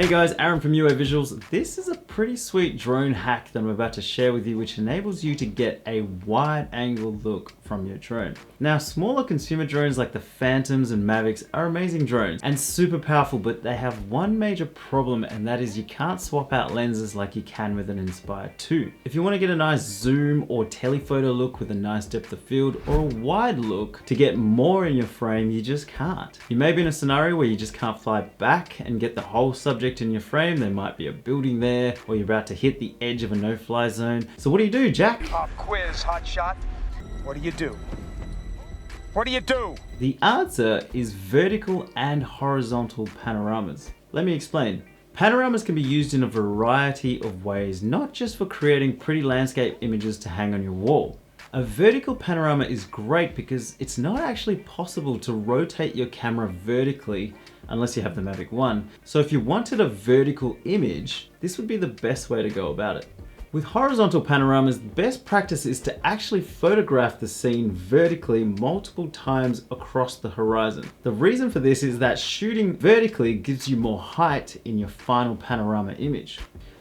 Hey guys, Aaron from UAVISUALS. This is a pretty sweet drone hack that I'm about to share with you, which enables you to get a wide angle look from your drone. Now, smaller consumer drones like the Phantoms and Mavics are amazing drones and super powerful, but they have one major problem, and that is you can't swap out lenses like you can with an Inspire 2. If you want to get a nice zoom or telephoto look with a nice depth of field, or a wide look to get more in your frame, you just can't. You may be in a scenario where you just can't fly back and get the whole subject in your frame. There might be a building there, or you're about to hit the edge of a no-fly zone. So what do, Jack? Pop quiz, hotshot. What do you do? What do you do? The answer is vertical and horizontal panoramas. Let me explain. Panoramas can be used in a variety of ways, not just for creating pretty landscape images to hang on your wall. A vertical panorama is great because it's not actually possible to rotate your camera vertically unless you have the Mavic 1. So if you wanted a vertical image, this would be the best way to go about it. With horizontal panoramas, the best practice is to actually photograph the scene vertically multiple times across the horizon. The reason for this is that shooting vertically gives you more height in your final panorama image.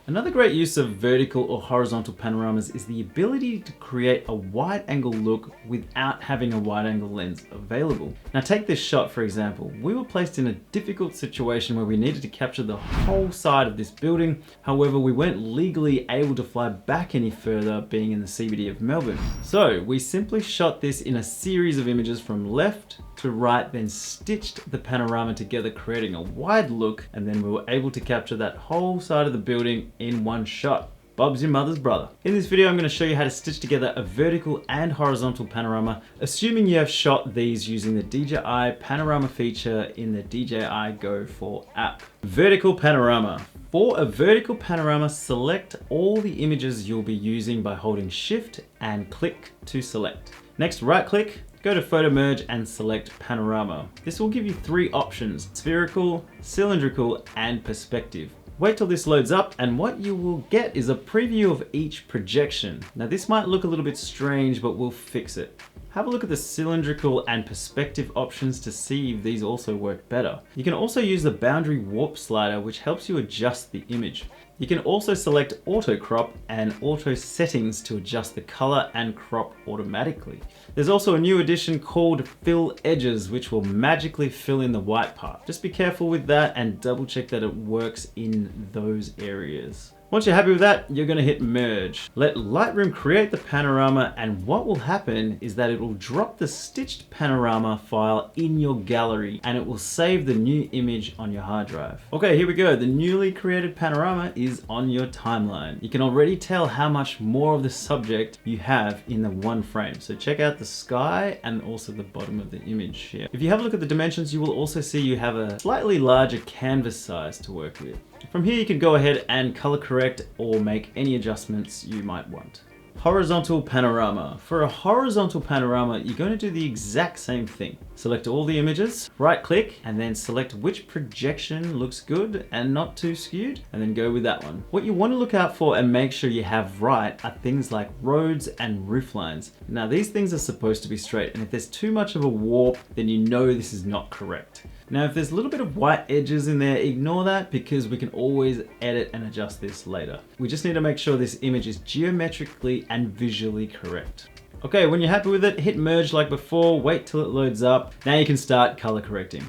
Another great use of vertical or horizontal panoramas is the ability to create a wide angle look without having a wide angle lens available. Now take this shot for example. We were placed in a difficult situation where we needed to capture the whole side of this building. However, we weren't legally able to fly back any further, being in the CBD of Melbourne. So we simply shot this in a series of images from left to right, then stitched the panorama together, creating a wide look, and then we were able to capture that whole side of the building in one shot. Bob's your mother's brother. In this video, I'm going to show you how to stitch together a vertical and horizontal panorama, assuming you have shot these using the DJI Panorama feature in the DJI Go 4 app. Vertical panorama. For a vertical panorama, select all the images you'll be using by holding Shift and click to select. Next, right click, go to photo merge and select panorama. This will give you three options: spherical, cylindrical, and perspective. Wait till this loads up, and what you will get is a preview of each projection. Now this might look a little bit strange, but we'll fix it. Have a look at the cylindrical and perspective options to see if these also work better. You can also use the boundary warp slider, which helps you adjust the image. You can also select auto crop and auto settings to adjust the color and crop automatically. There's also a new addition called fill edges, which will magically fill in the white part. Just be careful with that and double check that it works in those areas. Once you're happy with that, you're going to hit merge. Let Lightroom create the panorama, and what will happen is that it will drop the stitched panorama file in your gallery, and it will save the new image on your hard drive. Okay, here we go. The newly created panorama is on your timeline. You can already tell how much more of the subject you have in the one frame. So check out the sky and also the bottom of the image here. If you have a look at the dimensions, you will also see you have a slightly larger canvas size to work with. From here, you can go ahead and color correct or make any adjustments you might want. Horizontal panorama. For a horizontal panorama, you're going to do the exact same thing. Select all the images, right click, and then select which projection looks good and not too skewed, and then go with that one. What you want to look out for and make sure you have right are things like roads and roof lines. Now these things are supposed to be straight, and if there's too much of a warp, then you know this is not correct. Now, if there's a little bit of white edges in there, ignore that because we can always edit and adjust this later. We just need to make sure this image is geometrically and visually correct. Okay, when you're happy with it, hit merge like before, wait till it loads up. Now you can start color correcting.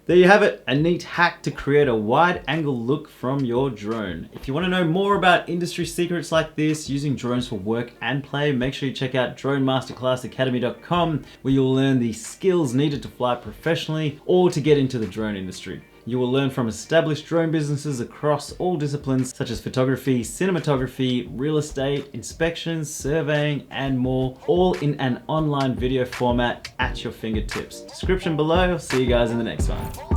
There you have it, a neat hack to create a wide angle look from your drone. If you want to know more about industry secrets like this, using drones for work and play, make sure you check out dronemasterclassacademy.com, where you'll learn the skills needed to fly professionally or to get into the drone industry. You will learn from established drone businesses across all disciplines such as photography, cinematography, real estate, inspections, surveying, and more, all in an online video format at your fingertips. Description below. See you guys in the next one.